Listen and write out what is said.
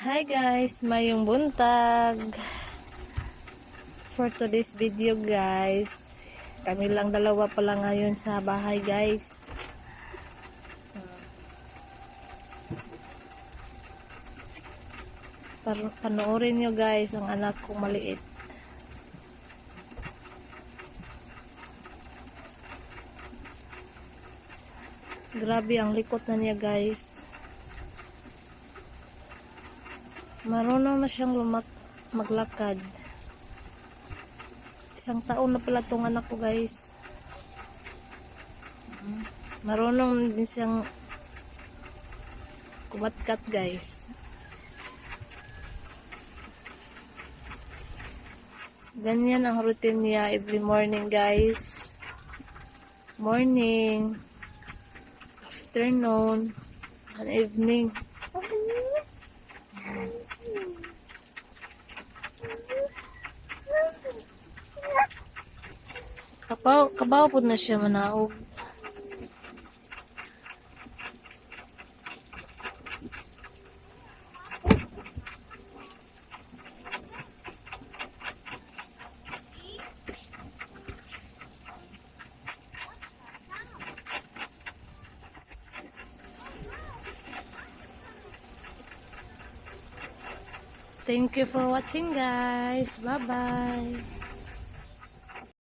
Hi guys, mayong buntag. For today's video guys, kami lang dalawa pala ngayon sa bahay guys. Panoorin nyo guys ang anak kong maliit. Grabe ang likot na niya guys. Marunong na siyang maglakad. 1 taon na pala tong anak ko guys. Marunong din siyang kumatkat guys. Ganyan ang routine niya every morning guys. Morning, afternoon, and evening. Kabaw po na siya manaog. Thank you for watching guys. Bye bye.